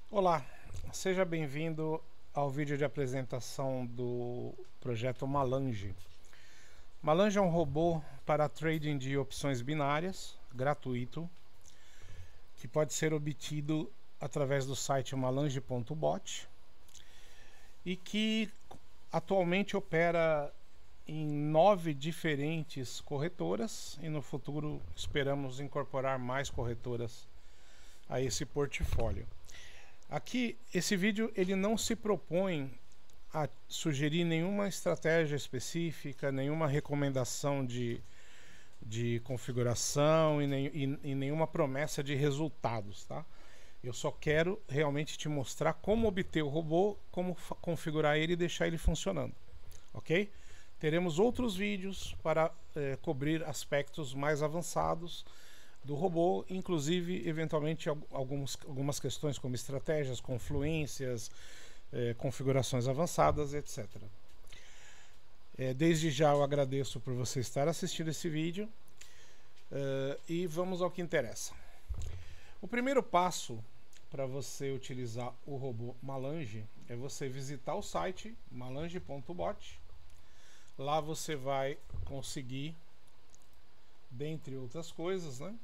Olá, seja bem-vindo ao vídeo de apresentação do projeto Malange. Malange é um robô para trading de opções binárias, gratuito, que pode ser obtido através do site malange.bot e que atualmente opera em 9 diferentes corretoras e no futuro esperamos incorporar mais corretoras a esse portfólio. Aqui, esse vídeo ele não se propõe a sugerir nenhuma estratégia específica, nenhuma recomendação de configuração e nenhuma promessa de resultados, tá? Eu só quero realmente te mostrar como obter o robô, como configurar ele e deixar ele funcionando, ok? Teremos outros vídeos para cobrir aspectos mais avançados do robô, inclusive eventualmente algumas questões como estratégias, confluências, configurações avançadas, etc. Desde já eu agradeço por você estar assistindo esse vídeo e vamos ao que interessa. O primeiro passo para você utilizar o robô Malange é você visitar o site malange.bot. Lá você vai conseguir, dentre outras coisas, né,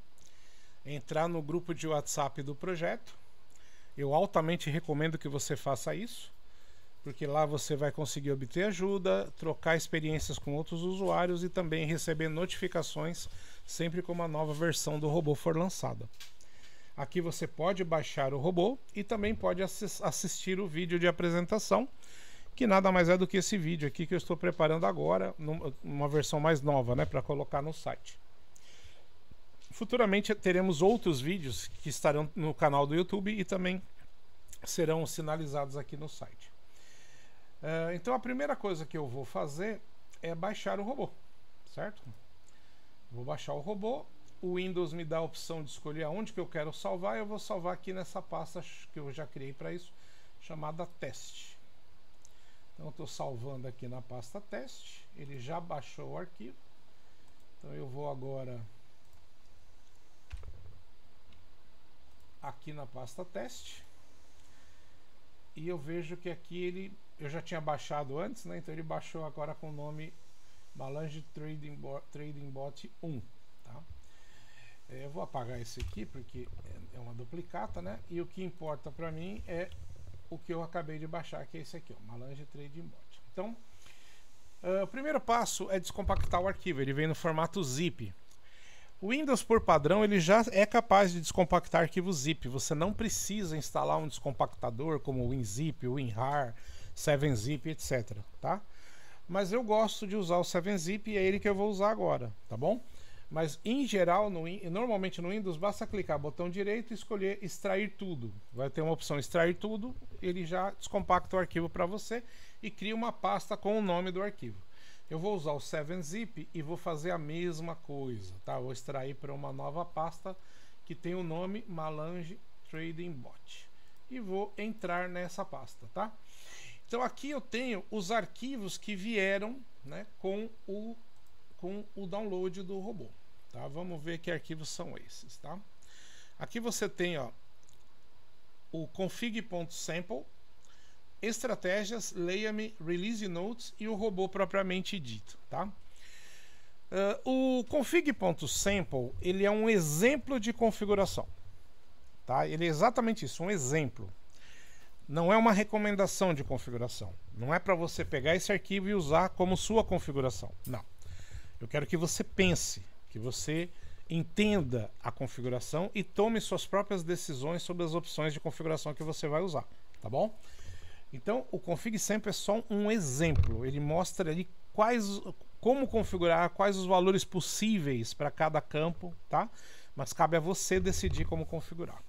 entrar no grupo de WhatsApp do projeto. Eu altamente recomendo que você faça isso, porque lá você vai conseguir obter ajuda, trocar experiências com outros usuários e também receber notificações sempre que uma nova versão do robô for lançada. Aqui você pode baixar o robô e também pode assistir o vídeo de apresentação, que nada mais é do que esse vídeo aqui que eu estou preparando agora, numa versão mais nova, né, para colocar no site. Futuramente teremos outros vídeos que estarão no canal do YouTube e também serão sinalizados aqui no site. Então a primeira coisa que eu vou fazer é baixar o robô, certo? Vou baixar o robô, o Windows me dá a opção de escolher aonde que eu quero salvar, eu vou salvar aqui nessa pasta que eu já criei para isso, chamada teste. Então eu estou salvando aqui na pasta teste, ele já baixou o arquivo, então eu vou agora aqui na pasta teste e eu vejo que aqui eu já tinha baixado antes, né? Então ele baixou agora com o nome Malange Trading Bot 1, tá? Eu vou apagar esse aqui porque é uma duplicata, né? E o que importa para mim é o que eu acabei de baixar, que é esse aqui, ó, Malange Trading Bot. Então o primeiro passo é descompactar o arquivo. Ele vem no formato zip. O Windows, por padrão, ele já é capaz de descompactar arquivos zip. Você não precisa instalar um descompactador como o WinZip, o WinRAR, 7-Zip, etc. Tá? Mas eu gosto de usar o 7-Zip e é ele que eu vou usar agora, tá bom? Mas em geral, normalmente no Windows, basta clicar botão direito e escolher extrair tudo. Vai ter uma opção extrair tudo, ele já descompacta o arquivo para você e cria uma pasta com o nome do arquivo. Eu vou usar o 7-Zip e vou fazer a mesma coisa, tá? Vou extrair para uma nova pasta que tem o nome Malange Trading Bot e vou entrar nessa pasta, tá? Então aqui eu tenho os arquivos que vieram, né, com o download do robô, tá? Vamos ver que arquivos são esses, tá? Aqui você tem, ó, o config.sample, estratégias, leia-me, release notes e o robô propriamente dito, tá? O config.sample ele é um exemplo de configuração, tá? Ele é exatamente isso, um exemplo. Não é uma recomendação de configuração. Não é para você pegar esse arquivo e usar como sua configuração. Não. Eu quero que você pense, que você entenda a configuração e tome suas próprias decisões sobre as opções de configuração que você vai usar, tá bom? Então, o config sample é só um exemplo. Ele mostra ali como configurar, quais os valores possíveis para cada campo, tá? Mas cabe a você decidir como configurar.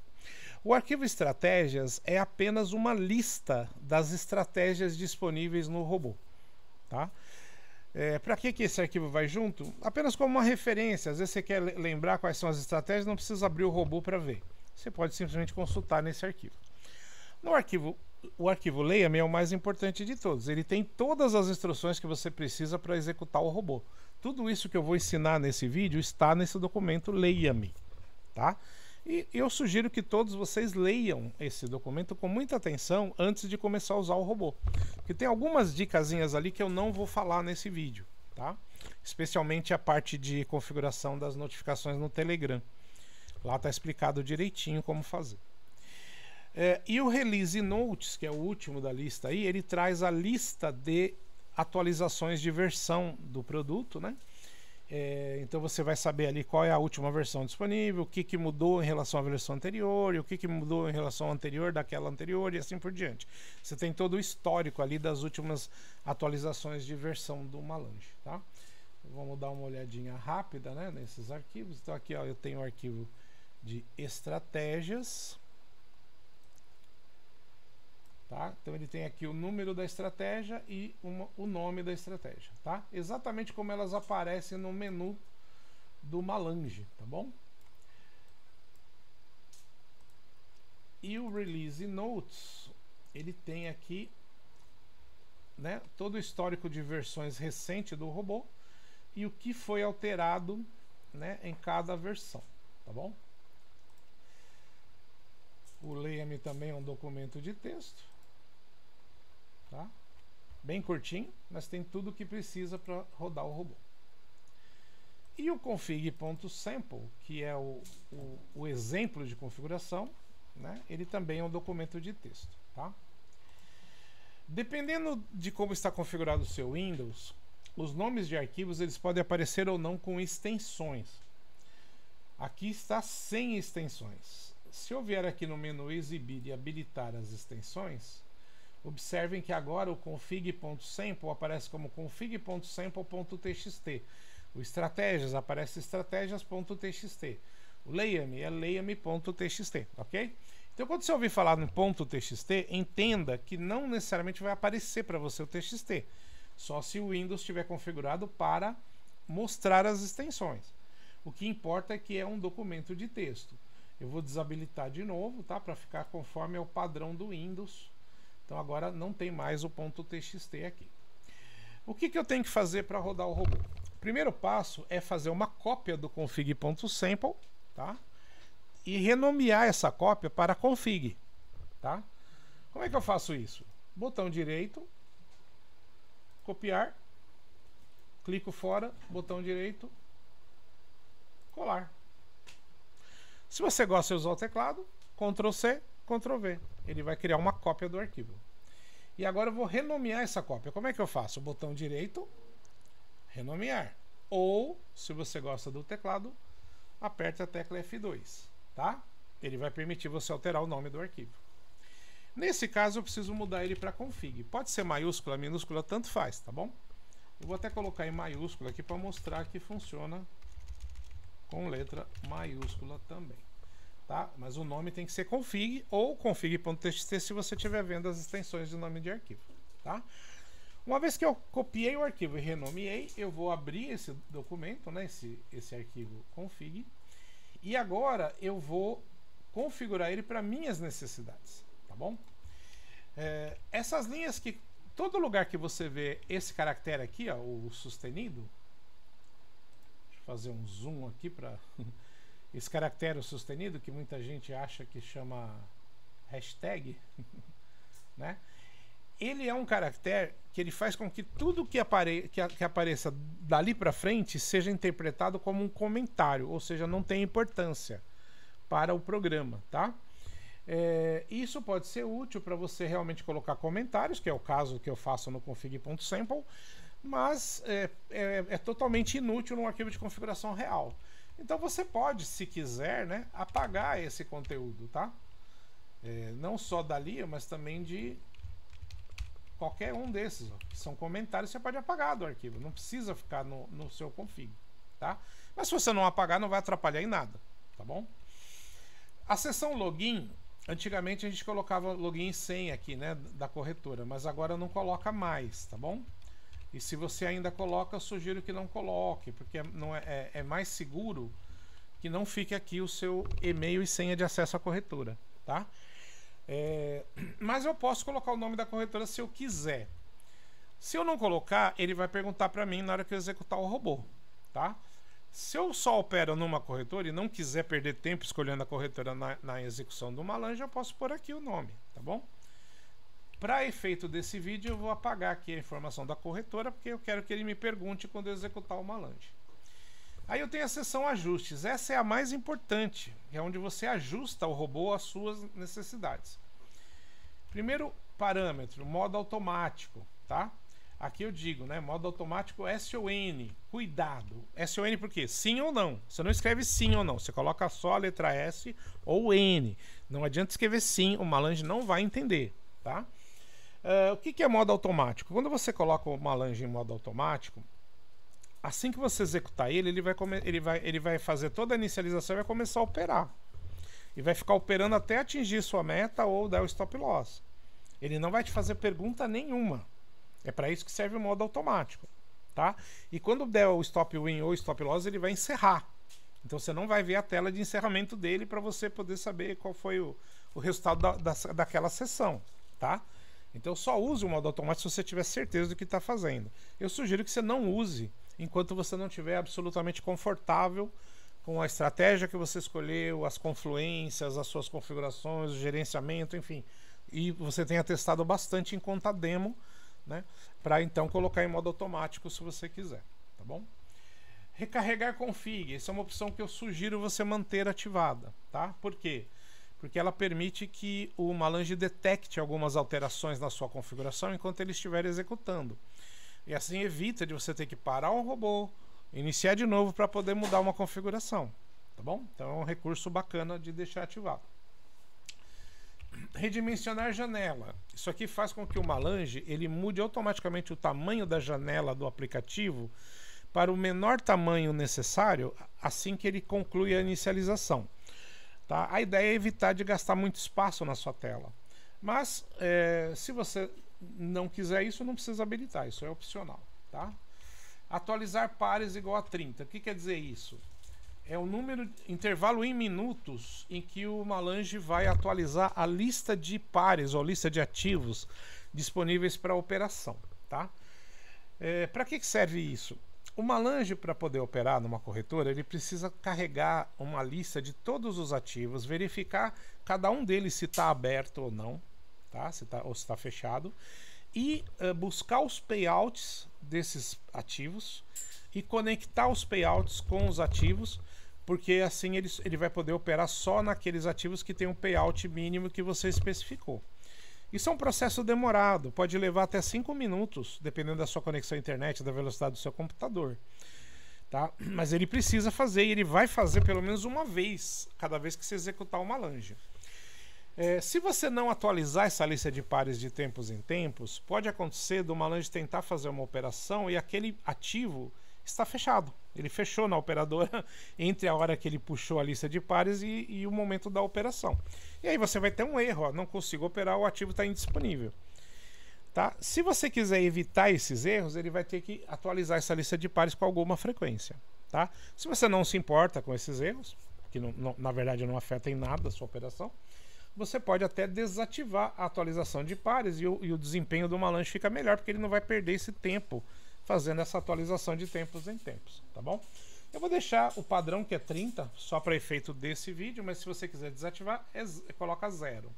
O arquivo estratégias é apenas uma lista das estratégias disponíveis no robô, tá? Para que esse arquivo vai junto? Apenas como uma referência. Às vezes você quer lembrar quais são as estratégias, não precisa abrir o robô para ver. Você pode simplesmente consultar nesse arquivo. O arquivo leia-me é o mais importante de todos. Ele tem todas as instruções que você precisa para executar o robô. Tudo isso que eu vou ensinar nesse vídeo está nesse documento leia-me, tá? E eu sugiro que todos vocês leiam esse documento com muita atenção antes de começar a usar o robô. Porque tem algumas dicasinhas ali que eu não vou falar nesse vídeo, tá? Especialmente a parte de configuração das notificações no Telegram. Lá está explicado direitinho como fazer. E o Release Notes, que é o último da lista aí, ele traz a lista de atualizações de versão do produto, né? Então você vai saber ali qual é a última versão disponível, o que mudou em relação à versão anterior, e o que mudou em relação à anterior daquela anterior, e assim por diante. Você tem todo o histórico ali das últimas atualizações de versão do Malange, tá? Vamos dar uma olhadinha rápida, né, nesses arquivos. Então aqui, ó, eu tenho o arquivo de estratégias. Tá? Então ele tem aqui o número da estratégia e o nome da estratégia, tá? Exatamente como elas aparecem no menu do Malange, tá bom? E o Release Notes, ele tem aqui, né, todo o histórico de versões recentes do robô e o que foi alterado, né, em cada versão, tá bom? O Leia-me também é um documento de texto. Tá? Bem curtinho, mas tem tudo o que precisa para rodar o robô. E o config.sample, que é o exemplo de configuração, né? Ele também é um documento de texto. Tá? Dependendo de como está configurado o seu Windows, os nomes de arquivos eles podem aparecer ou não com extensões. Aqui está sem extensões. Se eu vier aqui no menu exibir e habilitar as extensões, observem que agora o config.sample aparece como config.sample.txt. O estratégias aparece estratégias.txt. O leia-me é leia-me.txt, ok? Então quando você ouvir falar no .txt, entenda que não necessariamente vai aparecer para você o txt, só se o Windows estiver configurado para mostrar as extensões. O que importa é que é um documento de texto. Eu vou desabilitar de novo, tá? Para ficar conforme é o padrão do Windows. Então agora não tem mais o .txt aqui. O que eu tenho que fazer para rodar o robô? O primeiro passo é fazer uma cópia do config.sample, tá? E renomear essa cópia para config, tá? Como é que eu faço isso? Botão direito, copiar, clico fora, botão direito, colar. Se você gosta de usar o teclado, Ctrl C, Ctrl V. Ele vai criar uma cópia do arquivo. E agora eu vou renomear essa cópia. Como é que eu faço? Botão direito, renomear. Ou, se você gosta do teclado, aperte a tecla F2. Tá? Ele vai permitir você alterar o nome do arquivo. Nesse caso, eu preciso mudar ele para config. Pode ser maiúscula, minúscula, tanto faz, tá bom? Eu vou até colocar em maiúscula aqui para mostrar que funciona com letra maiúscula também. Tá? Mas o nome tem que ser config ou config.txt se você estiver vendo as extensões de nome de arquivo. Tá? Uma vez que eu copiei o arquivo e renomeei, eu vou abrir esse documento, né, esse arquivo config, e agora eu vou configurar ele para minhas necessidades. Tá bom? Essas linhas que... Todo lugar que você vê esse caractere aqui, ó, o sustenido, deixa eu fazer um zoom aqui para... Esse caractere sustenido, que muita gente acha que chama hashtag, né? Ele é um caractere que ele faz com que tudo que apareça dali para frente seja interpretado como um comentário, ou seja, não tem importância para o programa, tá? Isso pode ser útil para você realmente colocar comentários, que é o caso que eu faço no config.sample, mas é totalmente inútil num arquivo de configuração real. Então você pode, se quiser, né, apagar esse conteúdo, tá? Não só dali, mas também de qualquer um desses, ó, que são comentários, você pode apagar do arquivo, não precisa ficar no seu config, tá? Mas se você não apagar, não vai atrapalhar em nada, tá bom? A seção login, antigamente a gente colocava login e senha aqui, né, da corretora, mas agora não coloca mais, tá bom? E se você ainda coloca, eu sugiro que não coloque, porque é mais seguro que não fique aqui o seu e-mail e senha de acesso à corretora, tá? Mas eu posso colocar o nome da corretora se eu quiser. Se eu não colocar, ele vai perguntar para mim na hora que eu executar o robô, tá? Se eu só opero numa corretora e não quiser perder tempo escolhendo a corretora na execução do uma lange, eu posso pôr aqui o nome, tá bom? Para efeito desse vídeo, eu vou apagar aqui a informação da corretora, porque eu quero que ele me pergunte quando eu executar uma lange. Aí eu tenho a seção ajustes. Essa é a mais importante, que é onde você ajusta o robô às suas necessidades. Primeiro parâmetro, modo automático, tá? Aqui eu digo, né, modo automático SON, cuidado. SON por quê? Sim ou não. Você não escreve sim ou não, você coloca só a letra S ou N. Não adianta escrever sim, o Malange não vai entender, tá? O que é modo automático? Quando você coloca o Malange em modo automático, assim que você executar ele vai fazer toda a inicialização e vai começar a operar. E vai ficar operando até atingir sua meta ou dar o stop loss. Ele não vai te fazer pergunta nenhuma. É para isso que serve o modo automático, tá? E quando der o stop win ou stop loss, ele vai encerrar. Então você não vai ver a tela de encerramento dele para você poder saber qual foi o resultado daquela sessão, tá? Então só use o modo automático se você tiver certeza do que está fazendo. Eu sugiro que você não use enquanto você não estiver absolutamente confortável com a estratégia que você escolheu, as confluências, as suas configurações, o gerenciamento, enfim. E você tenha testado bastante em conta demo, né, para então colocar em modo automático se você quiser, tá bom? Recarregar config, essa é uma opção que eu sugiro você manter ativada, tá? Por quê? Porque ela permite que o Malange detecte algumas alterações na sua configuração enquanto ele estiver executando. E assim evita de você ter que parar o robô, iniciar de novo para poder mudar uma configuração, tá bom? Então é um recurso bacana de deixar ativado. Redimensionar janela. Isso aqui faz com que o Malange ele mude automaticamente o tamanho da janela do aplicativo para o menor tamanho necessário assim que ele conclui a inicialização. Tá? A ideia é evitar de gastar muito espaço na sua tela. Mas se você não quiser isso, não precisa habilitar, isso é opcional. Tá? Atualizar pares igual a 30. O que quer dizer isso? É o número, intervalo em minutos em que o Malange vai atualizar a lista de pares ou lista de ativos disponíveis para operação, tá? Para que serve isso? O Malange, para poder operar numa corretora, ele precisa carregar uma lista de todos os ativos, verificar cada um deles se está aberto ou não, tá? Ou se está fechado, e buscar os payouts desses ativos e conectar os payouts com os ativos, porque assim ele vai poder operar só naqueles ativos que tem um payout mínimo que você especificou. Isso é um processo demorado, pode levar até 5 minutos, dependendo da sua conexão à internet, da velocidade do seu computador. Tá? Mas ele precisa fazer, e ele vai fazer pelo menos uma vez, cada vez que você executar uma Malange. Se você não atualizar essa lista de pares de tempos em tempos, pode acontecer do Malange tentar fazer uma operação e aquele ativo está fechado. Ele fechou na operadora entre a hora que ele puxou a lista de pares e o momento da operação. E aí você vai ter um erro, ó, não consigo operar, o ativo está indisponível. Tá? Se você quiser evitar esses erros, ele vai ter que atualizar essa lista de pares com alguma frequência. Tá? Se você não se importa com esses erros, que na verdade não afetam em nada a sua operação, você pode até desativar a atualização de pares e o desempenho do Malange fica melhor, porque ele não vai perder esse tempo fazendo essa atualização de tempos em tempos, tá bom? Eu vou deixar o padrão que é 30, só para efeito desse vídeo, mas se você quiser desativar, coloca 0.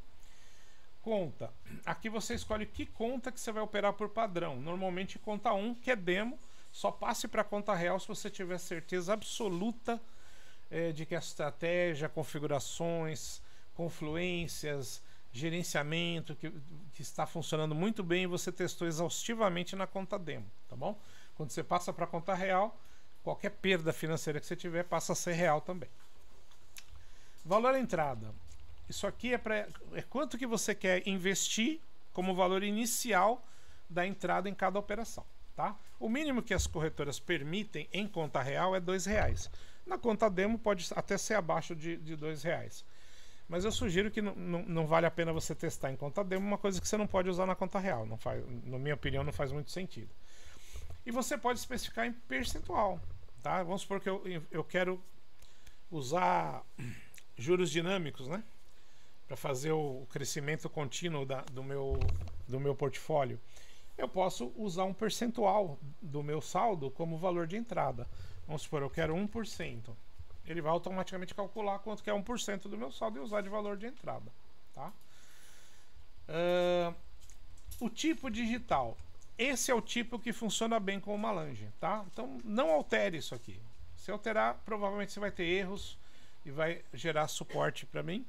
Conta. Aqui você escolhe que conta que você vai operar por padrão. Normalmente conta 1, que é demo, só passe para conta real se você tiver certeza absoluta de que a estratégia, configurações, confluências, gerenciamento que está funcionando muito bem e você testou exaustivamente na conta demo, tá bom? Quando você passa para a conta real, qualquer perda financeira que você tiver passa a ser real também. Valor entrada. Isso aqui é quanto que você quer investir como valor inicial da entrada em cada operação, tá? O mínimo que as corretoras permitem em conta real é R$2. Na conta demo pode até ser abaixo de R$2. Mas eu sugiro que não vale a pena você testar em conta demo uma coisa que você não pode usar na conta real. Não faz, na minha opinião, não faz muito sentido. E você pode especificar em percentual. Tá? Vamos supor que eu quero usar juros dinâmicos, né? Para fazer o crescimento contínuo do meu portfólio. Eu posso usar um percentual do meu saldo como valor de entrada. Vamos supor, eu quero 1%. Ele vai automaticamente calcular quanto que é 1% do meu saldo e usar de valor de entrada, tá? O tipo digital. Esse é o tipo que funciona bem com o Malange, tá? Então não altere isso aqui. Se alterar, provavelmente você vai ter erros e vai gerar suporte para mim.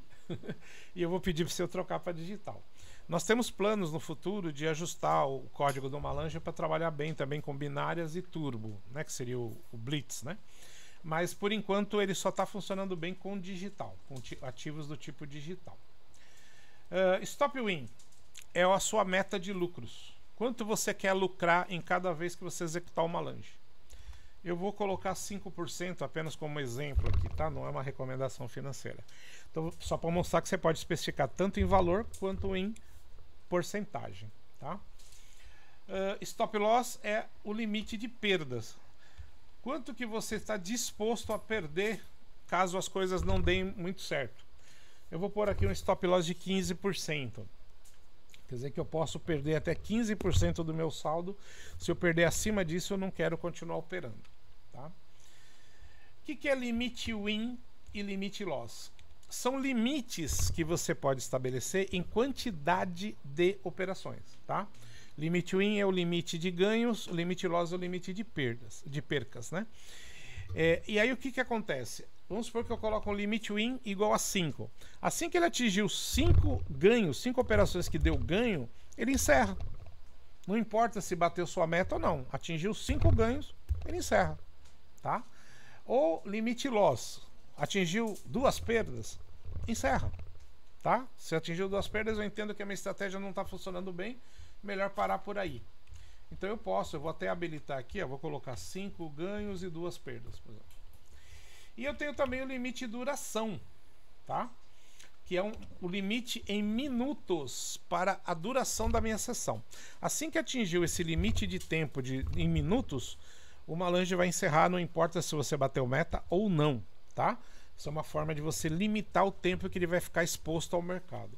E eu vou pedir para você trocar para digital. Nós temos planos no futuro de ajustar o código do Malange para trabalhar bem também com binárias e turbo, né? Que seria o Blitz, né? Mas por enquanto ele só está funcionando bem com digital, com ativos do tipo digital. Stop Win é a sua meta de lucros. Quanto você quer lucrar em cada vez que você executar o Malange? Eu vou colocar 5% apenas como exemplo aqui, tá? Não é uma recomendação financeira. Então, só para mostrar que você pode especificar tanto em valor quanto em porcentagem, tá? Stop Loss é o limite de perdas. Quanto que você está disposto a perder caso as coisas não deem muito certo? Eu vou pôr aqui um Stop Loss de 15%. Quer dizer que eu posso perder até 15% do meu saldo. Se eu perder acima disso, eu não quero continuar operando, tá? O que é limite win e limite loss? São limites que você pode estabelecer em quantidade de operações, tá? Limite win é o limite de ganhos, o limite loss é o limite de percas, né? E aí o que acontece? Vamos supor que eu coloco um limite win igual a 5. Assim que ele atingiu 5 ganhos, 5 operações que deu ganho, ele encerra. Não importa se bateu sua meta ou não. Atingiu 5 ganhos, ele encerra, tá? Ou limite loss. Atingiu 2 perdas, encerra, tá? Se atingiu 2 perdas, eu entendo que a minha estratégia não está funcionando bem, melhor parar por aí. Então eu vou até habilitar aqui, vou colocar 5 ganhos e 2 perdas, por exemplo. E eu tenho também o limite de duração, tá? Que é o limite em minutos para a duração da minha sessão. Assim que atingiu esse limite de tempo em minutos, o Malange vai encerrar, não importa se você bateu meta ou não, tá? Isso é uma forma de você limitar o tempo que ele vai ficar exposto ao mercado.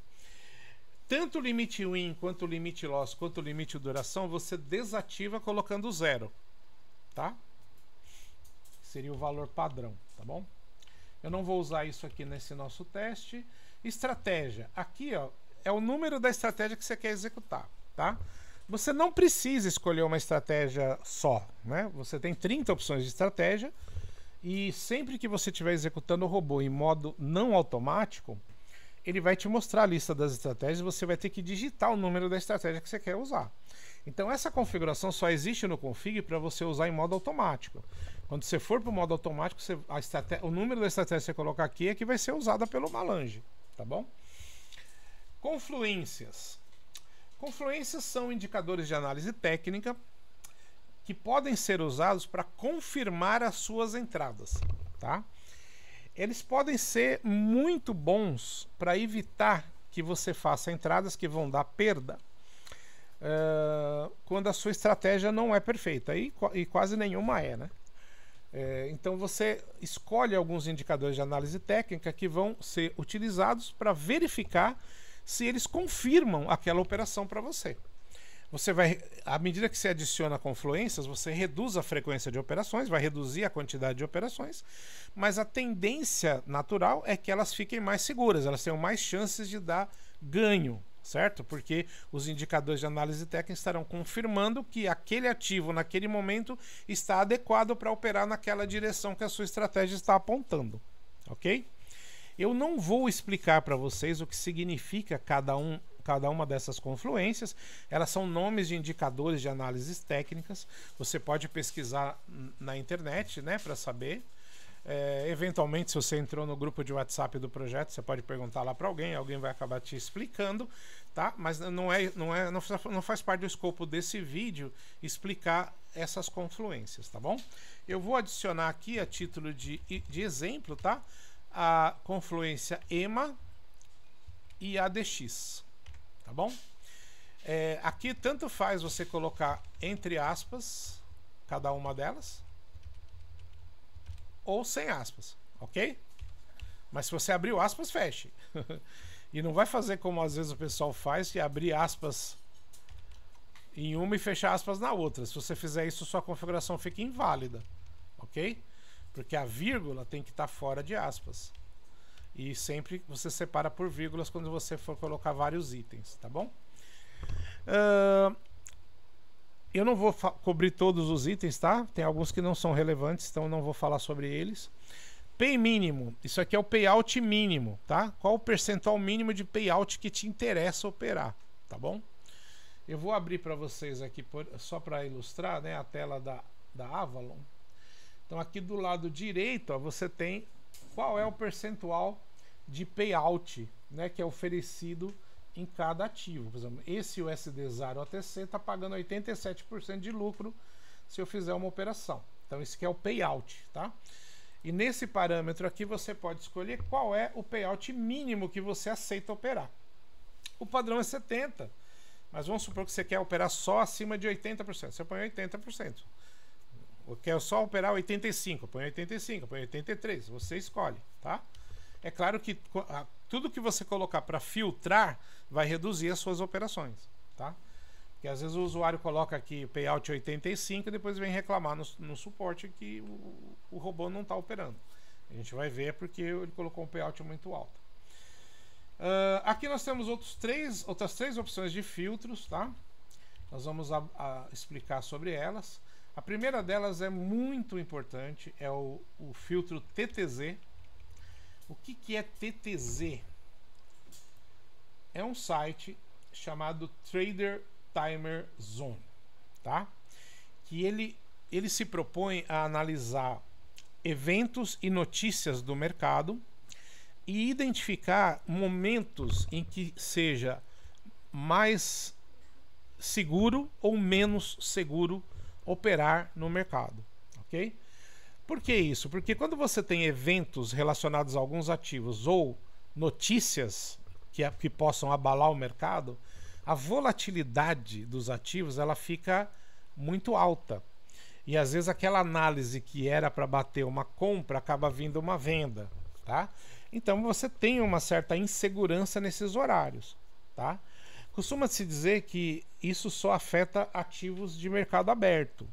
Tanto o limite win, quanto o limite loss, quanto o limite de duração, você desativa colocando 0, tá? Seria o valor padrão, tá bom? Eu não vou usar isso aqui nesse nosso teste. Estratégia. Aqui, ó, é o número da estratégia que você quer executar, tá? Você não precisa escolher uma estratégia só, né? Você tem 30 opções de estratégia e sempre que você estiver executando o robô em modo não automático, ele vai te mostrar a lista das estratégias e você vai ter que digitar o número da estratégia que você quer usar. Então essa configuração só existe no config para você usar em modo automático. Quando você for para o modo automático, o número da estratégia que você colocar aqui é que vai ser usada pelo Malange, tá bom? Confluências. Confluências são indicadores de análise técnica que podem ser usados para confirmar as suas entradas, tá? Eles podem ser muito bons para evitar que você faça entradas que vão dar perda quando a sua estratégia não é perfeita, e quase nenhuma é, né? Então você escolhe alguns indicadores de análise técnica que vão ser utilizados para verificar se eles confirmam aquela operação para você. Você vai, à medida que você adiciona confluências, você reduz a frequência de operações, vai reduzir a quantidade de operações, mas a tendência natural é que elas fiquem mais seguras, elas tenham mais chances de dar ganho, certo? Porque os indicadores de análise técnica estarão confirmando que aquele ativo naquele momento está adequado para operar naquela direção que a sua estratégia está apontando, ok? Eu não vou explicar para vocês o que significa cada uma dessas confluências. Elas são nomes de indicadores de análises técnicas. Você pode pesquisar na internet, né, para saber. Eventualmente, se você entrou no grupo de WhatsApp do projeto, você pode perguntar lá para alguém vai acabar te explicando, tá? Mas não faz parte do escopo desse vídeo explicar essas confluências, tá bom? Eu vou adicionar aqui a título de exemplo, tá? A confluência EMA e a ADX, tá bom? Aqui tanto faz você colocar entre aspas cada uma delas ou sem aspas, ok? Mas se você abrir aspas, feche. E não vai fazer como às vezes o pessoal faz, que é abrir aspas em uma e fechar aspas na outra. Se você fizer isso, sua configuração fica inválida, ok? porque a vírgula tem que estar fora de aspas. E sempre você separa por vírgulas quando você for colocar vários itens, tá bom? Eu não vou cobrir todos os itens, tá? Tem alguns que não são relevantes, então eu não vou falar sobre eles. Pay mínimo, isso aqui é o payout mínimo, tá? Qual o percentual mínimo de payout que te interessa operar, tá bom? Eu vou abrir para vocês aqui, só para ilustrar, né, a tela da Avalon. Então aqui do lado direito, ó, você tem qual é o percentual de payout, né, que é oferecido em cada ativo. Por exemplo, esse USD0 OTC está pagando 87% de lucro se eu fizer uma operação. Então esse aqui é o payout, tá? E nesse parâmetro aqui você pode escolher qual é o payout mínimo que você aceita operar. O padrão é 70%, mas vamos supor que você quer operar só acima de 80%. Você põe 80%. Ou quer só operar 85%, põe 85%, põe 83%. Você escolhe, tá? É claro que tudo que você colocar para filtrar vai reduzir as suas operações, tá? Porque às vezes o usuário coloca aqui payout 85% e depois vem reclamar no suporte que o robô não está operando. A gente vai ver porque ele colocou um payout muito alto. Aqui nós temos outras três opções de filtros, tá? Nós vamos explicar sobre elas. A primeira delas é muito importante, é o filtro TTZ. O que é TTZ? É um site chamado Trader Timer Zone, tá? Que ele se propõe a analisar eventos e notícias do mercado e identificar momentos em que seja mais seguro ou menos seguro operar no mercado, ok? Por que isso? Porque quando você tem eventos relacionados a alguns ativos ou notícias que possam abalar o mercado, a volatilidade dos ativos ela fica muito alta. E às vezes aquela análise que era para bater uma compra acaba vindo uma venda, tá? Então você tem uma certa insegurança nesses horários, tá? Costuma-se dizer que isso só afeta ativos de mercado aberto,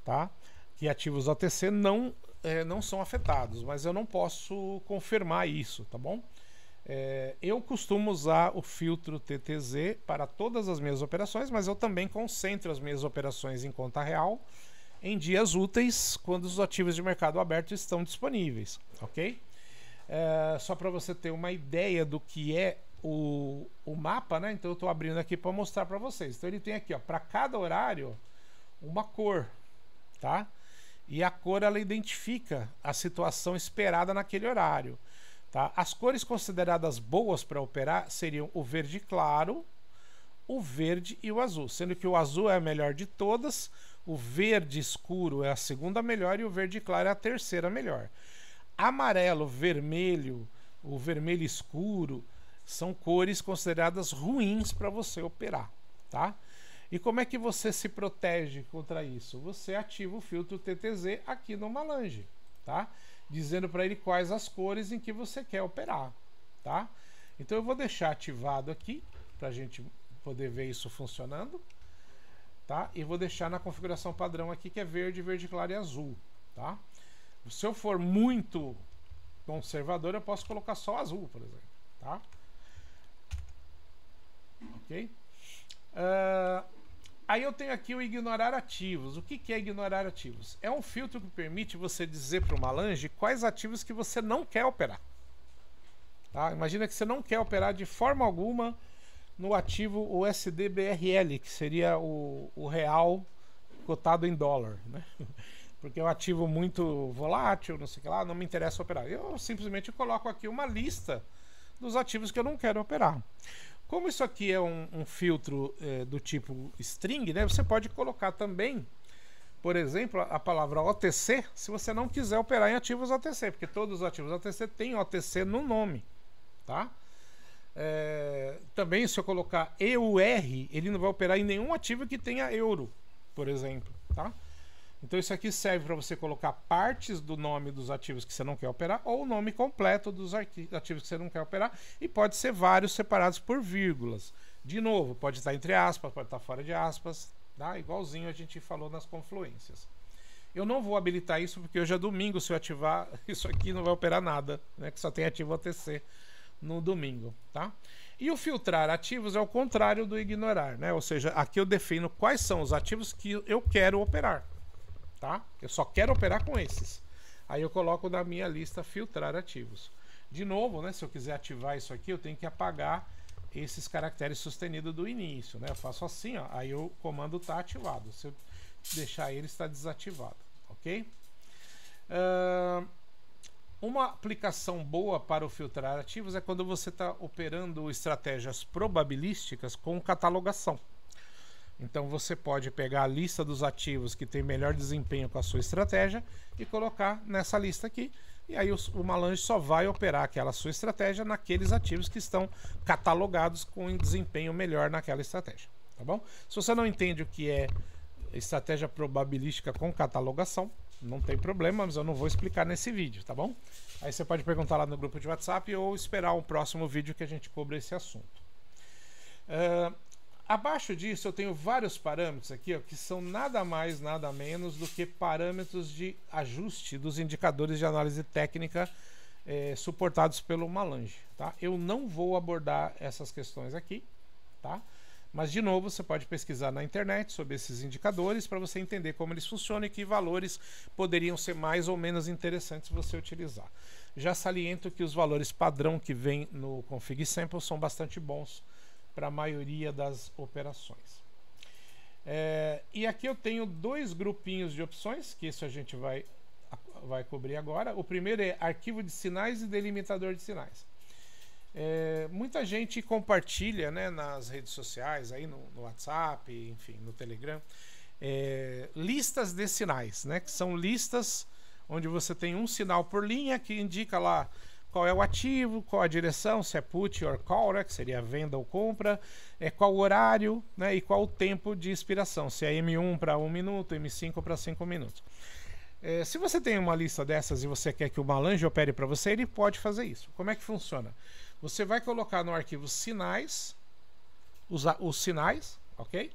tá? Que ativos OTC não são afetados, mas eu não posso confirmar isso, tá bom? Eu costumo usar o filtro TTZ para todas as minhas operações, mas eu também concentro as minhas operações em conta real em dias úteis, quando os ativos de mercado aberto estão disponíveis, ok? Só para você ter uma ideia do que é o mapa, né? Então eu estou abrindo aqui para mostrar para vocês. Então ele tem aqui, ó, para cada horário uma cor, tá? E a cor ela identifica a situação esperada naquele horário, tá? As cores consideradas boas para operar seriam o verde claro, o verde e o azul, sendo que o azul é a melhor de todas, o verde escuro é a segunda melhor e o verde claro é a terceira melhor. Amarelo, vermelho, o vermelho escuro são cores consideradas ruins para você operar, tá? E como é que você se protege contra isso? Você ativa o filtro TTZ aqui no Malange, tá? Dizendo para ele quais as cores em que você quer operar, tá? Então eu vou deixar ativado aqui para a gente poder ver isso funcionando, tá? E vou deixar na configuração padrão aqui que é verde, verde claro e azul, tá? Se eu for muito conservador, eu posso colocar só azul, por exemplo, tá? Ok? Aí eu tenho aqui o ignorar ativos. O que é ignorar ativos? É um filtro que permite você dizer para o Malange quais ativos que você não quer operar, tá? Imagina que você não quer operar de forma alguma no ativo USD-BRL, que seria o real cotado em dólar, né? Porque é um ativo muito volátil, não sei o que lá, não me interessa operar. Eu simplesmente coloco aqui uma lista dos ativos que eu não quero operar. Como isso aqui é um filtro do tipo string, né, você pode colocar também, por exemplo, a palavra OTC, se você não quiser operar em ativos OTC, porque todos os ativos OTC têm OTC no nome, tá? Também se eu colocar EUR, ele não vai operar em nenhum ativo que tenha euro, por exemplo, tá? Então isso aqui serve para você colocar partes do nome dos ativos que você não quer operar ou o nome completo dos ativos que você não quer operar, e pode ser vários separados por vírgulas. De novo, pode estar entre aspas, pode estar fora de aspas, tá? Igualzinho a gente falou nas confluências. Eu não vou habilitar isso porque hoje é domingo. Se eu ativar isso aqui não vai operar nada, né? Que só tem ativo OTC no domingo, tá? E o filtrar ativos é o contrário do ignorar, né? Ou seja, aqui eu defino quais são os ativos que eu quero operar, tá? Eu só quero operar com esses. Aí eu coloco na minha lista filtrar ativos. De novo, né? Se eu quiser ativar isso aqui, eu tenho que apagar esses caracteres sustenidos do início, né? Eu faço assim, ó, aí o comando está ativado. Se eu deixar ele, está desativado, ok? Uma aplicação boa para o filtrar ativos é quando você está operando estratégias probabilísticas com catalogação. Então você pode pegar a lista dos ativos que tem melhor desempenho com a sua estratégia e colocar nessa lista aqui. E aí o Malange só vai operar aquela sua estratégia naqueles ativos que estão catalogados com desempenho melhor naquela estratégia, tá bom? Se você não entende o que é estratégia probabilística com catalogação, não tem problema, mas eu não vou explicar nesse vídeo, tá bom? Aí você pode perguntar lá no grupo de WhatsApp ou esperar um próximo vídeo que a gente cubra esse assunto. Abaixo disso eu tenho vários parâmetros aqui, ó, que são nada mais, nada menos do que parâmetros de ajuste dos indicadores de análise técnica suportados pelo Malange, tá? Eu não vou abordar essas questões aqui, tá? Mas de novo você pode pesquisar na internet sobre esses indicadores para você entender como eles funcionam e que valores poderiam ser mais ou menos interessantes você utilizar. Já saliento que os valores padrão que vem no Config Sample são bastante bons para a maioria das operações. E aqui eu tenho dois grupinhos de opções, que isso a gente vai cobrir agora. O primeiro é arquivo de sinais e delimitador de sinais. Muita gente compartilha, né, nas redes sociais, aí no WhatsApp, enfim, no Telegram, listas de sinais, né, que são listas onde você tem um sinal por linha que indica lá qual é o ativo, qual a direção, se é put or call, né, que seria venda ou compra, qual o horário, né, e qual o tempo de expiração, se é M1 para 1 minuto, M5 para 5 minutos. Se você tem uma lista dessas e você quer que o Malange opere para você, ele pode fazer isso. Como é que funciona? Você vai colocar no arquivo sinais, os sinais, ok?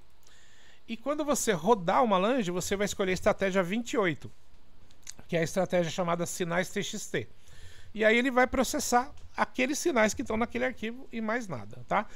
E quando você rodar o Malange, você vai escolher a estratégia 28, que é a estratégia chamada sinais TXT. E aí ele vai processar aqueles sinais que estão naquele arquivo e mais nada, tá?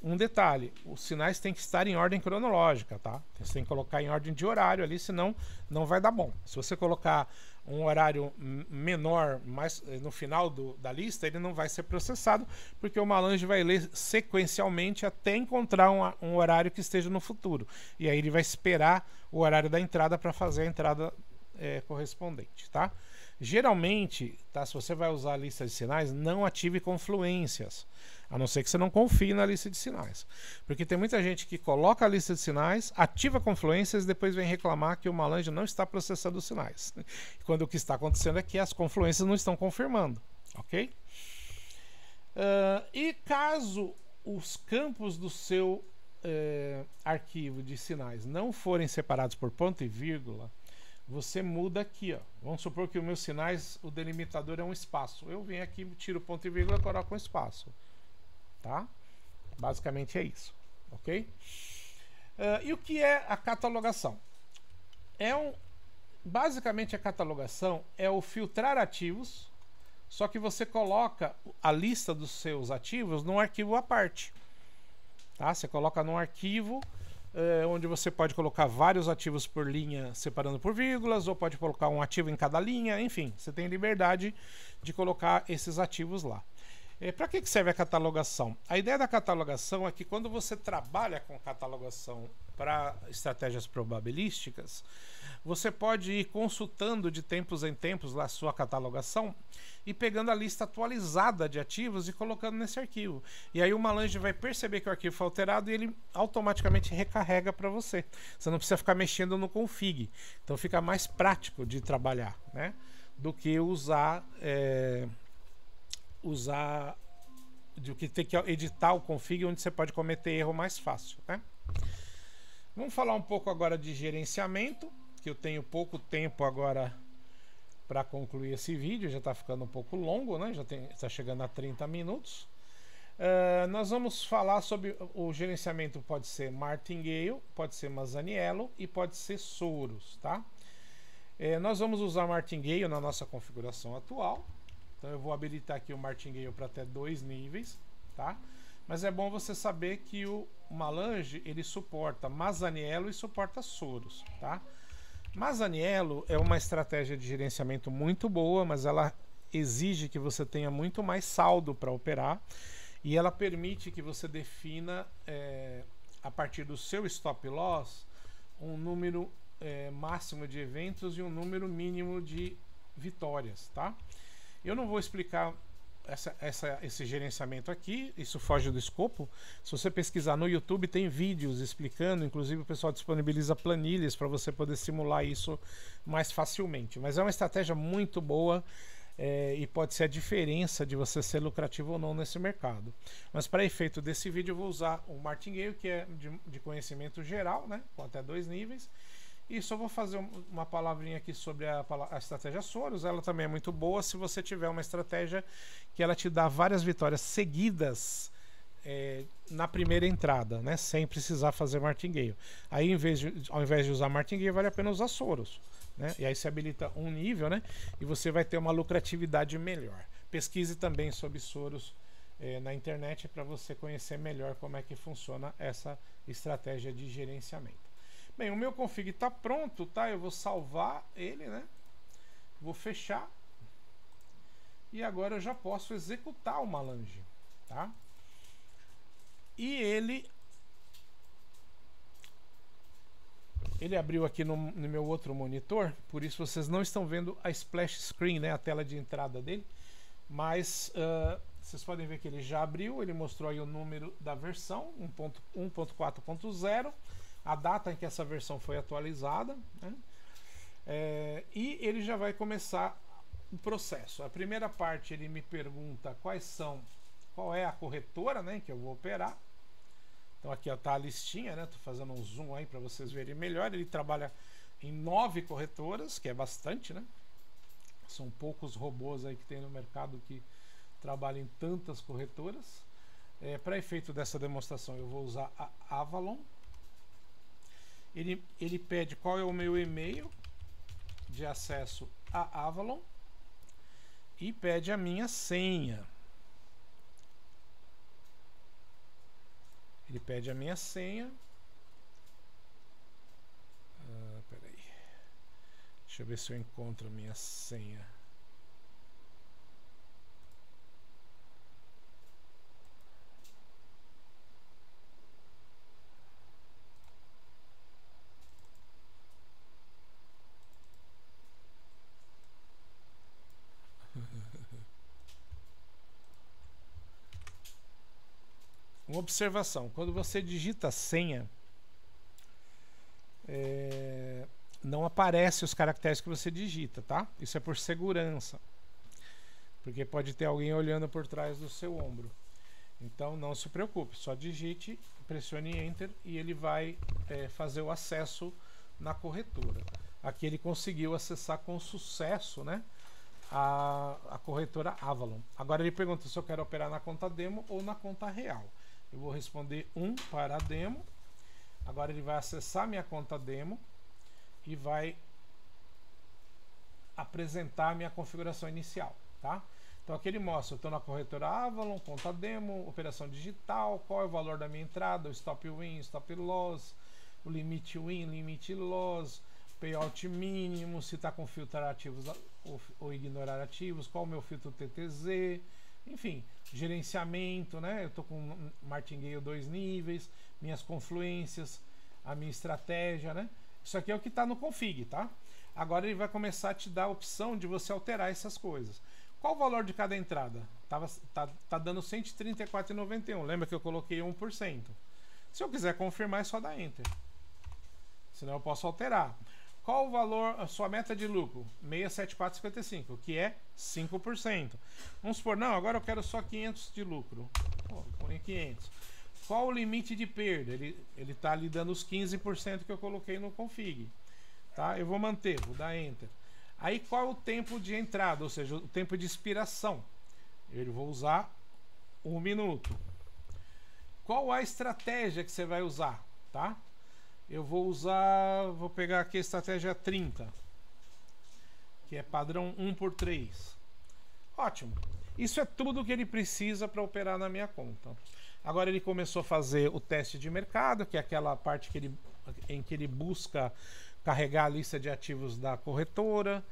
Um detalhe, os sinais têm que estar em ordem cronológica, tá? Você tem que colocar em ordem de horário ali, senão não vai dar bom. Se você colocar um horário menor mais no final da lista, ele não vai ser processado, porque o Malange vai ler sequencialmente até encontrar um horário que esteja no futuro. E aí ele vai esperar o horário da entrada para fazer a entrada correspondente, tá? Geralmente, tá, se você vai usar a lista de sinais, não ative confluências, a não ser que você não confie na lista de sinais. Porque tem muita gente que coloca a lista de sinais, ativa confluências e depois vem reclamar que o Malange não está processando os sinais. Quando o que está acontecendo é que as confluências não estão confirmando, ok? E caso os campos do seu arquivo de sinais não forem separados por ponto e vírgula, você muda aqui, ó. Vamos supor que os meus sinais, o delimitador é um espaço. Eu venho aqui, tiro ponto e vírgula e coloco um espaço, tá? Basicamente é isso, ok? E o que é a catalogação? Basicamente a catalogação é o filtrar ativos, só que você coloca a lista dos seus ativos num arquivo à parte, tá? Você coloca num arquivo onde você pode colocar vários ativos por linha separando por vírgulas, ou pode colocar um ativo em cada linha, enfim, você tem liberdade de colocar esses ativos lá. Para que serve a catalogação? A ideia da catalogação é que quando você trabalha com catalogação para estratégias probabilísticas, você pode ir consultando de tempos em tempos lá a sua catalogação e pegando a lista atualizada de ativos e colocando nesse arquivo. E aí o Malange vai perceber que o arquivo foi alterado e ele automaticamente recarrega para você. Você não precisa ficar mexendo no config. Então fica mais prático de trabalhar, né? Do que do que ter que editar o config, onde você pode cometer erro mais fácil, né? Vamos falar um pouco agora de gerenciamento, que eu tenho pouco tempo agora para concluir esse vídeo, já está ficando um pouco longo, né? Já está chegando a 30 minutos. Nós vamos falar sobre o gerenciamento, pode ser Martingale, pode ser Masaniello e pode ser Soros, tá? Nós vamos usar Martingale na nossa configuração atual. Então eu vou habilitar aqui o Martingale para até 2 níveis, tá? Mas é bom você saber que o Malange ele suporta Masaniello e suporta Soros, tá? Masaniello é uma estratégia de gerenciamento muito boa, mas ela exige que você tenha muito mais saldo para operar e ela permite que você defina a partir do seu stop loss um número máximo de eventos e um número mínimo de vitórias, tá? Eu não vou explicar esse gerenciamento aqui, isso foge do escopo. Se você pesquisar no YouTube tem vídeos explicando, inclusive o pessoal disponibiliza planilhas para você poder simular isso mais facilmente. Mas é uma estratégia muito boa e pode ser a diferença de você ser lucrativo ou não nesse mercado. Mas para efeito desse vídeo eu vou usar o Martingale, que é de conhecimento geral, né, com até 2 níveis. E só vou fazer uma palavrinha aqui sobre a estratégia Soros. Ela também é muito boa se você tiver uma estratégia que ela te dá várias vitórias seguidas na primeira entrada, né? Sem precisar fazer Martingale. Aí, ao invés de usar Martingale, vale a pena usar Soros, né? E aí você habilita um nível, né? E você vai ter uma lucratividade melhor. Pesquise também sobre Soros na internet para você conhecer melhor como é que funciona essa estratégia de gerenciamento. Bem, o meu config está pronto, tá? Eu vou salvar ele, né? Vou fechar. E agora eu já posso executar o Malange, tá? E ele abriu aqui no meu outro monitor, por isso vocês não estão vendo a splash screen, né? A tela de entrada dele. Mas vocês podem ver que ele já abriu, ele mostrou aí o número da versão 1.4.0. A data em que essa versão foi atualizada, né? E ele já vai começar o processo. A primeira parte ele me pergunta qual é a corretora, né, que eu vou operar. Então aqui está a listinha, né? Tô fazendo um zoom aí para vocês verem melhor. Ele trabalha em 9 corretoras, que é bastante, né? São poucos robôs aí que tem no mercado que trabalham em tantas corretoras. Para efeito dessa demonstração eu vou usar a Avalon. Ele pede qual é o meu e-mail de acesso a Avalon e pede a minha senha. Ele pede a minha senha. Peraí. Deixa eu ver se eu encontro a minha senha. Uma observação, quando você digita a senha, não aparece os caracteres que você digita, tá? Isso é por segurança, porque pode ter alguém olhando por trás do seu ombro. Então não se preocupe, só digite, pressione Enter e ele vai fazer o acesso na corretora. Aqui ele conseguiu acessar com sucesso, né, a corretora Avalon. Agora ele pergunta se eu quero operar na conta demo ou na conta real. Eu vou responder 1 para a demo. Agora ele vai acessar minha conta demo e vai apresentar a minha configuração inicial, tá? Então aqui ele mostra, eu estou na corretora Avalon, conta demo, operação digital, qual é o valor da minha entrada, o stop win, stop loss, o limite win, limite loss, payout mínimo, se está com filtrar ativos ou ignorar ativos, qual é o meu filtro TTZ, enfim, gerenciamento, né? Eu estou com Martingale 2 níveis, minhas confluências, a minha estratégia, né? Isso aqui é o que está no config, tá? Agora ele vai começar a te dar a opção de você alterar essas coisas. Qual o valor de cada entrada? Tá dando 134,91. Lembra que eu coloquei 1%. Se eu quiser confirmar, é só dar Enter. Senão eu posso alterar. Qual o valor, a sua meta de lucro? 674,55, que é 5%. Vamos supor, não, agora eu quero só 500 de lucro. Põe 500. Qual o limite de perda? Ele está ali dando os 15% que eu coloquei no config. Tá? Eu vou manter, vou dar Enter. Aí qual é o tempo de entrada, ou seja, o tempo de expiração? Eu vou usar 1 minuto. Qual a estratégia que você vai usar? Tá? Eu vou pegar aqui a estratégia 30. que é padrão 1x3. Ótimo. Isso é tudo que ele precisa para operar na minha conta. Agora ele começou a fazer o teste de mercado, que é aquela parte em que ele busca carregar a lista de ativos da corretora,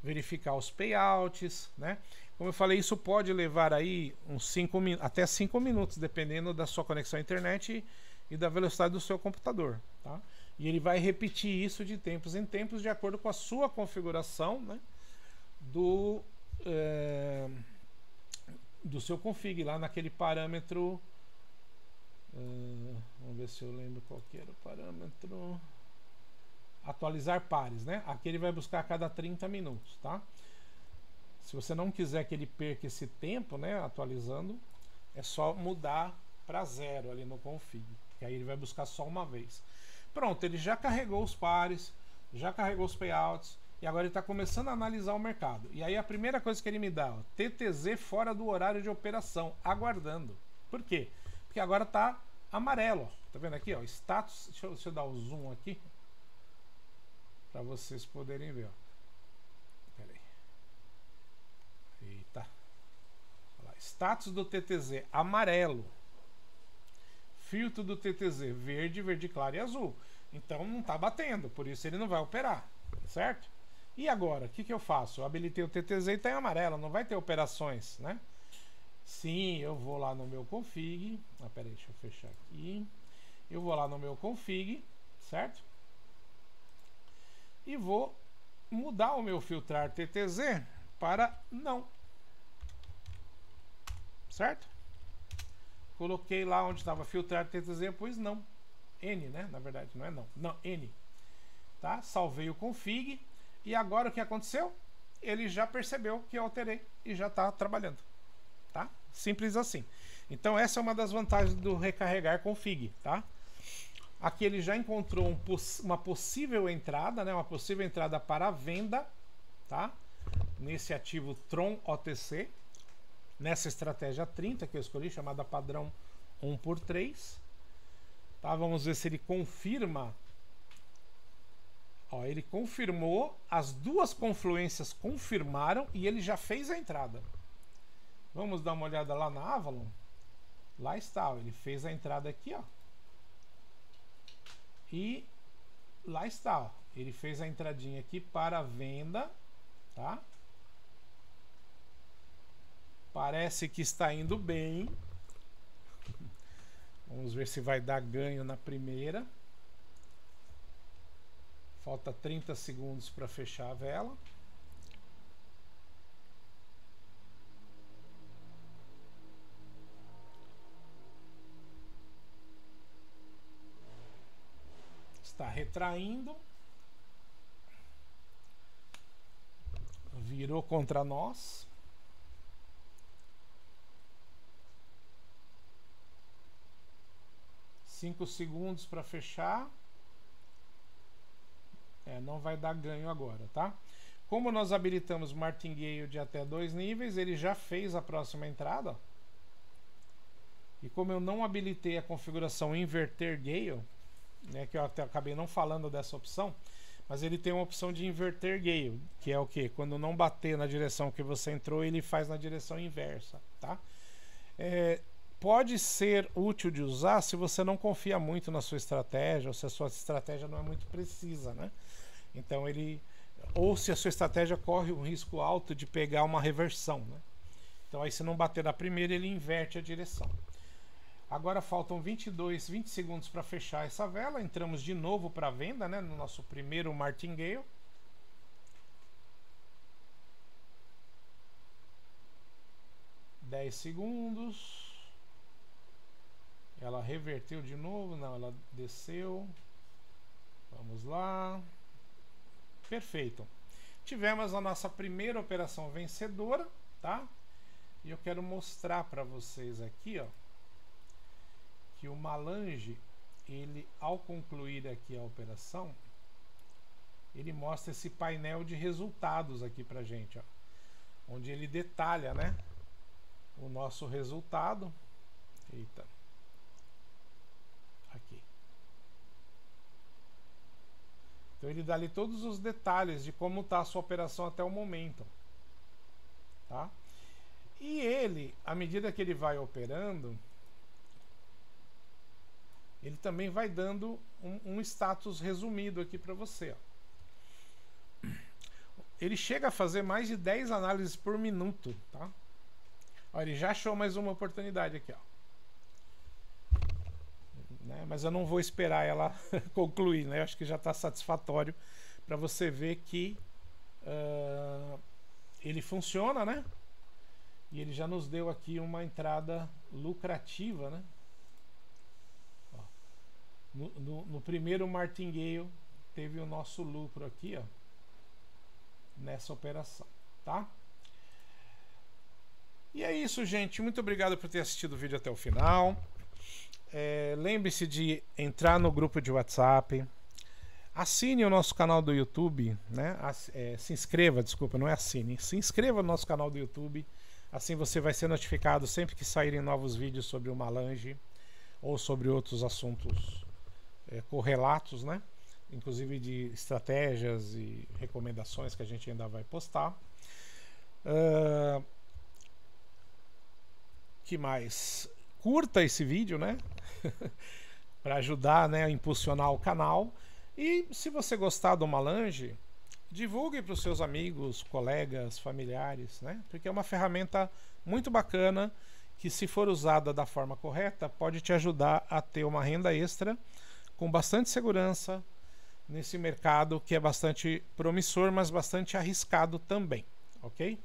verificar os payouts, né? Como eu falei, isso pode levar aí uns até 5 minutos, dependendo da sua conexão à internet e da velocidade do seu computador, tá? E ele vai repetir isso de tempos em tempos, de acordo com a sua configuração, né? Do seu config, lá naquele parâmetro. Vamos ver se eu lembro qual que era o parâmetro. Atualizar pares, né? Aqui ele vai buscar a cada 30 minutos, tá? Se você não quiser que ele perca esse tempo, né, atualizando, é só mudar para 0 ali no config, que aí ele vai buscar só uma vez. Pronto, ele já carregou os pares, já carregou os payouts, e agora ele está começando a analisar o mercado. E aí a primeira coisa que ele me dá, ó, TTZ fora do horário de operação, aguardando. Por quê? Porque agora está amarelo, ó. Tá vendo aqui, ó, status, deixa eu dar o zoom aqui, para vocês poderem ver, ó. Pera aí. Eita. Olha lá, status do TTZ, amarelo. Filtro do TTZ, verde, verde claro e azul. Então não está batendo, por isso ele não vai operar, certo? E agora, o que eu faço? Eu habilitei o TTZ e está em amarelo, não vai ter operações, né? Sim, eu vou lá no meu config. Peraí, deixa eu fechar aqui. Eu vou lá no meu config, certo? E vou mudar o meu filtrar TTZ para não. Certo? Coloquei lá onde estava filtrar TTZ, pois não. N, né? Na verdade, não é não. Não, N. Tá? Salvei o config. E agora o que aconteceu? Ele já percebeu que eu alterei e já está trabalhando. Tá? Simples assim. Então essa é uma das vantagens do recarregar config, tá? Aqui ele já encontrou uma possível entrada, né? Uma possível entrada para venda, tá? Nesse ativo Tron OTC, nessa estratégia 30 que eu escolhi, chamada padrão 1x3, tá? Vamos ver se ele confirma. Ó, ele confirmou, as duas confluências confirmaram e ele já fez a entrada. Vamos dar uma olhada lá na Avalon. Lá está, ó, ele fez a entrada aqui, ó. E lá está, ó, ele fez a entradinha aqui para venda, tá? Parece que está indo bem. Vamos ver se vai dar ganho na primeira. Falta 30 segundos para fechar a vela. Está retraindo. Virou contra nós. Cinco segundos para fechar. Não vai dar ganho agora, tá? Como nós habilitamos martingale de até 2 níveis, ele já fez a próxima entrada. Ó. E como eu não habilitei a configuração inverter gale, né, que eu até acabei não falando dessa opção, mas ele tem uma opção de inverter gale, que é o que? Quando não bater na direção que você entrou, ele faz na direção inversa, tá? Pode ser útil de usar se você não confia muito na sua estratégia, ou se a sua estratégia não é muito precisa, né? Então ou se a sua estratégia corre um risco alto de pegar uma reversão, né? Então aí se não bater na primeira, ele inverte a direção. Agora faltam 20 segundos para fechar essa vela. Entramos de novo para venda, né, no nosso primeiro martingale. Dez segundos. Ela reverteu de novo. Não, ela desceu. Vamos lá. Perfeito. Tivemos a nossa primeira operação vencedora, tá? E eu quero mostrar para vocês aqui, ó, que o Malange, ele, ao concluir aqui a operação, ele mostra esse painel de resultados aqui pra gente, ó, onde ele detalha, né, o nosso resultado. Eita. Aqui. Então ele dá ali todos os detalhes de como está a sua operação até o momento, tá? E ele, à medida que ele vai operando, ele também vai dando um status resumido aqui para você, ó. Ele chega a fazer mais de 10 análises por minuto, tá? Ó, ele já achou mais uma oportunidade aqui, ó. Né? Mas eu não vou esperar ela concluir, né? Eu acho que já está satisfatório para você ver que ele funciona, né? E ele já nos deu aqui uma entrada lucrativa, né? Ó, no primeiro martingale teve o nosso lucro aqui, ó, nessa operação, tá? E é isso, gente. Muito obrigado por ter assistido o vídeo até o final. Lembre-se de entrar no grupo de WhatsApp, assine o nosso canal do YouTube, né? Se inscreva, desculpa, não é assine, se inscreva no nosso canal do YouTube, assim você vai ser notificado sempre que saírem novos vídeos sobre o Malange ou sobre outros assuntos correlatos, né? Inclusive de estratégias e recomendações que a gente ainda vai postar. Que mais? Curta esse vídeo, né? Para ajudar, né, a impulsionar o canal. E se você gostar do Malange, divulgue para os seus amigos, colegas, familiares, né? Porque é uma ferramenta muito bacana que, se for usada da forma correta, pode te ajudar a ter uma renda extra com bastante segurança nesse mercado que é bastante promissor, mas bastante arriscado também, ok?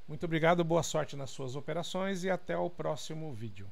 Muito obrigado, boa sorte nas suas operações e até o próximo vídeo.